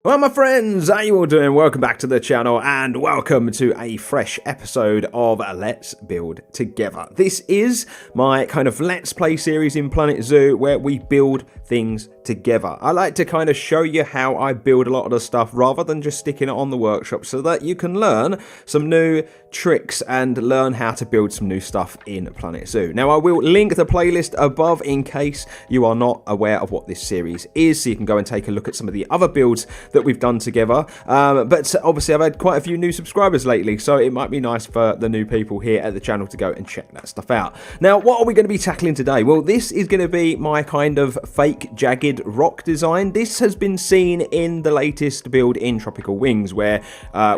Well, my friends, how you all doing? Welcome back to the channel and welcome to a fresh episode of Let's Build Together. This is my kind of Let's Play series in Planet Zoo where we build things together. I like to kind of show you how I build a lot of the stuff rather than just sticking it on the workshop so that you can learn some new tricks and learn how to build some new stuff in Planet Zoo. Now, I will link the playlist above in case you are not aware of what this series is, so you can go and take a look at some of the other builds that we've done together. But obviously I've had quite a few new subscribers lately, so it might be nice for the new people here at the channel to go and check that stuff out. Now, what are we going to be tackling today? Well, this is going to be my kind of fake jagged rock design. This has been seen in the latest build in Tropical Wings, where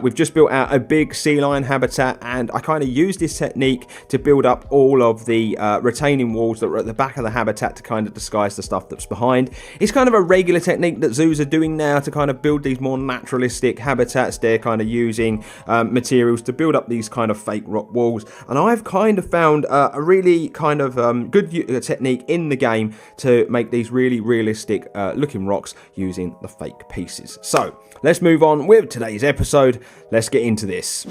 we've just built out a big sea lion habitat, and I kind of used this technique to build up all of the retaining walls that are at the back of the habitat to kind of disguise the stuff that's behind. It's kind of a regular technique that zoos are doing now to kind of build these more naturalistic habitats. They're kind of using materials to build up these kind of fake rock walls, and I've kind of found a really kind of good technique in the game to make these really realistic looking rocks using the fake pieces. So let's move on with today's episode. Let's get into this.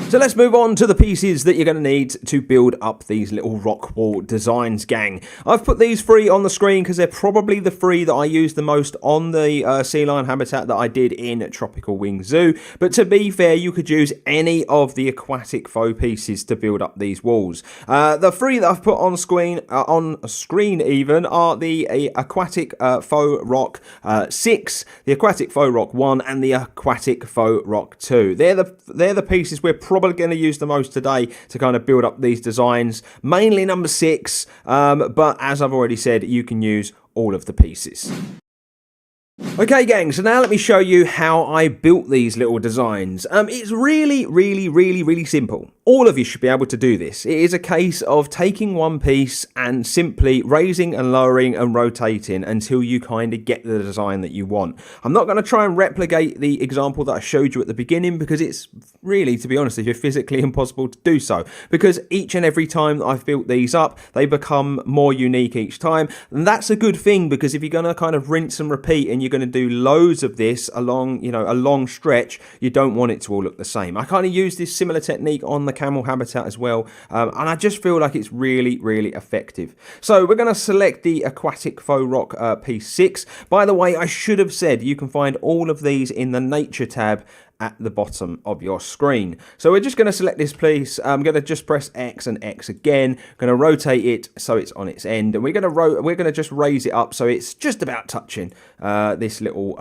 So let's move on to the pieces that you're going to need to build up these little rock wall designs, gang. I've put these three on the screen because they're probably the three that I use the most on the sea lion habitat that I did in Tropical Wings Zoo. But to be fair, you could use any of the aquatic faux pieces to build up these walls. The three that I've put on screen even are the aquatic faux rock 6, the aquatic faux rock 1, and the aquatic faux rock 2. They're the pieces we're probably going to use the most today to kind of build up these designs, mainly number 6, but as I've already said, you can use all of the pieces. Okay, gang, so now let me show you how I built these little designs. It's really simple. All of you should be able to do this. It is a case of taking one piece and simply raising and lowering and rotating until you kind of get the design that you want. I'm not going to try and replicate the example that I showed you at the beginning because it's really, to be honest with you, physically impossible to do so, because each and every time that I've built these up, they become more unique each time, and that's a good thing, because if you're going to kind of rinse and repeat and you're going to do loads of this along, a long stretch, you don't want it to all look the same. I kind of use this similar technique on the camel habitat as well, and I just feel like it's really effective. So we're going to select the aquatic faux rock piece 6. By the way, I should have said you can find all of these in the nature tab at the bottom of your screen. So we're just going to select this piece. I'm going to just press X and X again. Going to rotate it so it's on its end, and we're going to just raise it up so it's just about touching this little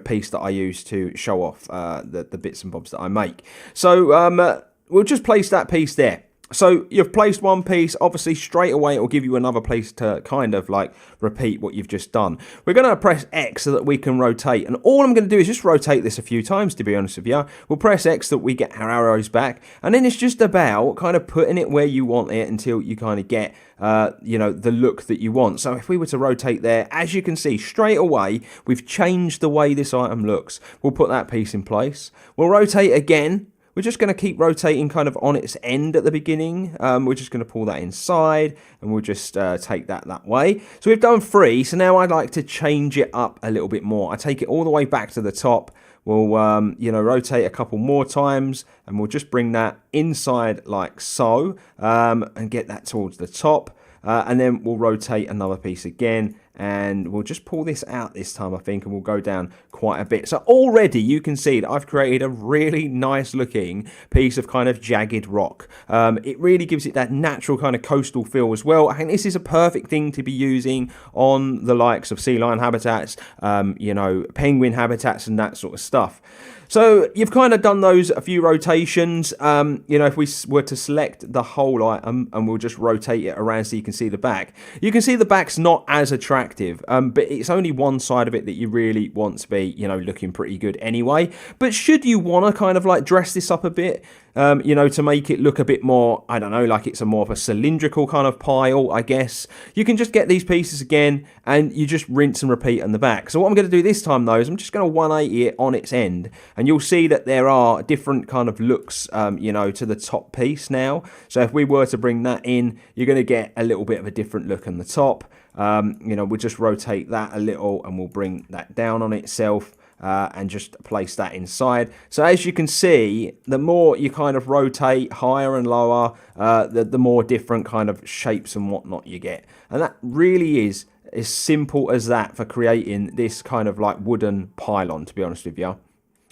piece that I use to show off the bits and bobs that I make. So we'll just place that piece there. So you've placed one piece, obviously straight away it will give you another place to kind of like repeat what you've just done. We're going to press X so that we can rotate, and all I'm going to do is just rotate this a few times, to be honest with you. We'll press X so that we get our arrows back, and then it's just about kind of putting it where you want it until you kind of get the look that you want. So if we were to rotate there, as you can see straight away, we've changed the way this item looks. We'll put that piece in place. We'll rotate again. We're just going to keep rotating kind of on its end at the beginning. We're just going to pull that inside, and we'll just take that way. So we've done 3, so now I'd like to change it up a little bit more. I take it all the way back to the top. We'll, rotate a couple more times, and we'll just bring that inside like so, and get that towards the top. And then we'll rotate another piece again, and we'll just pull this out this time, I think, and we'll go down quite a bit. So already you can see that I've created a really nice looking piece of kind of jagged rock. It really gives it that natural kind of coastal feel as well. I think this is a perfect thing to be using on the likes of sea lion habitats, penguin habitats and that sort of stuff. So you've kind of done those a few rotations. If we were to select the whole item and we'll just rotate it around so you can see the back. You can see the back's not as attractive, but it's only one side of it that you really want to be, looking pretty good anyway. But should you want to kind of like dress this up a bit, to make it look a bit more, I don't know, like it's a more of a cylindrical kind of pile, I guess, you can just get these pieces again and you just rinse and repeat on the back. So what I'm going to do this time though is I'm just going to 180 it on its end, and you'll see that there are different kind of looks, to the top piece now. So if we were to bring that in, you're going to get a little bit of a different look on the top. You know, we'll just rotate that a little and we'll bring that down on itself. And just place that inside. So as you can see, the more you kind of rotate higher and lower, the more different kind of shapes and whatnot you get. And that really is as simple as that for creating this kind of like wooden pylon, to be honest with you.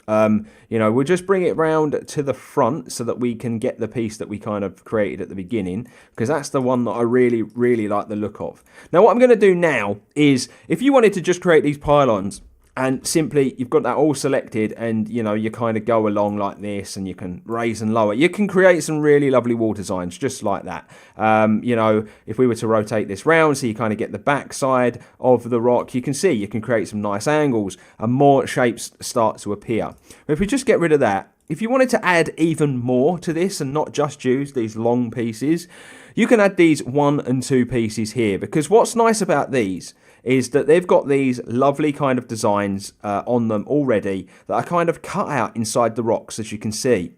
You know, we'll just bring it round to the front so that we can get the piece that we kind of created at the beginning, because that's the one that I really, really like the look of. Now, what I'm going to do now is, if you wanted to just create these pylons, and simply you've got that all selected, and you know, you kind of go along like this and you can raise and lower. You can create some really lovely wall designs just like that. You know, if we were to rotate this round so you kind of get the back side of the rock, you can see you can create some nice angles and more shapes start to appear. But if we just get rid of that, if you wanted to add even more to this and not just use these long pieces, you can add these 1 and 2 pieces here, because what's nice about these is that they've got these lovely kind of designs on them already that are kind of cut out inside the rocks, as you can see.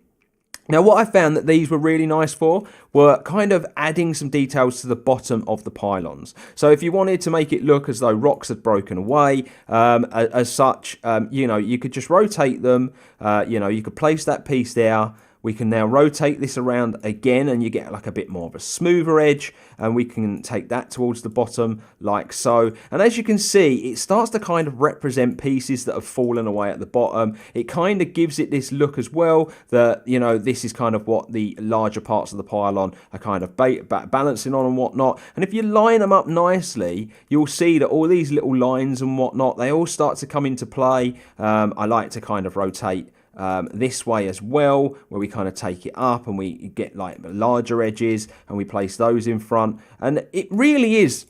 Now, what I found that these were really nice for were kind of adding some details to the bottom of the pylons. So if you wanted to make it look as though rocks had broken away, as such, you know, you could just rotate them. You know, you could place that piece there. We can now rotate this around again and you get like a bit more of a smoother edge, and we can take that towards the bottom like so. And as you can see, it starts to kind of represent pieces that have fallen away at the bottom. It kind of gives it this look as well that, you know, this is kind of what the larger parts of the pylon are kind of balancing on and whatnot. And if you line them up nicely, you'll see that all these little lines and whatnot, they all start to come into play. I like to kind of rotate this way as well, where we kind of take it up and we get like larger edges and we place those in front, and it really is,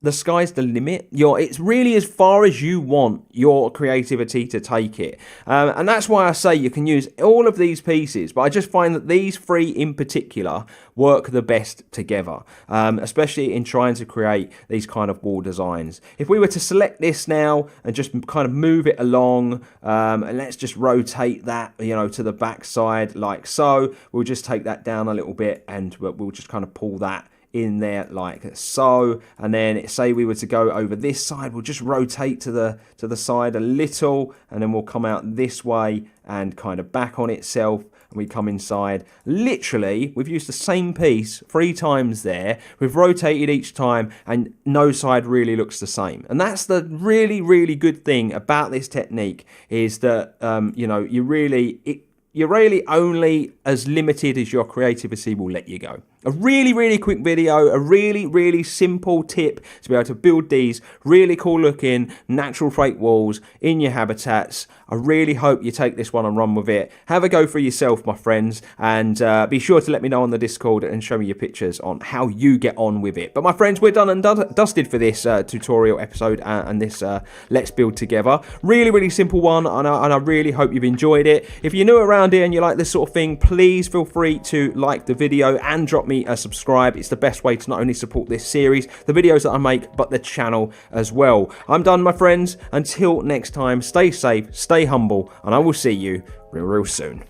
the sky's the limit. It's really as far as you want your creativity to take it. And that's why I say you can use all of these pieces, but I just find that these 3 in particular work the best together, especially in trying to create these kind of wall designs. If we were to select this now and just kind of move it along, and let's just rotate that, you know, to the back side like so, we'll just take that down a little bit and we'll just kind of pull that in there like so. And then say we were to go over this side, we'll just rotate to the side a little, and then we'll come out this way and kind of back on itself, and we come inside. Literally, we've used the same piece 3 times there. We've rotated each time and no side really looks the same. And that's the really, really good thing about this technique, is that you know, you're really only as limited as your creativity will let you go. A really, really quick video, a really, really simple tip to be able to build these really cool looking natural flake walls in your habitats. I really hope you take this one and run with it. Have a go for yourself, my friends, and be sure to let me know on the Discord and show me your pictures on how you get on with it. But my friends, we're done and dusted for this tutorial episode and this Let's Build Together. Really, really simple one, and I really hope you've enjoyed it. If you're new around here and you like this sort of thing, please feel free to like the video and drop me a subscribe. It's the best way to not only support this series, the videos that I make, but the channel as well. I'm done, my friends. Until next time, stay safe, stay humble, and I will see you real soon.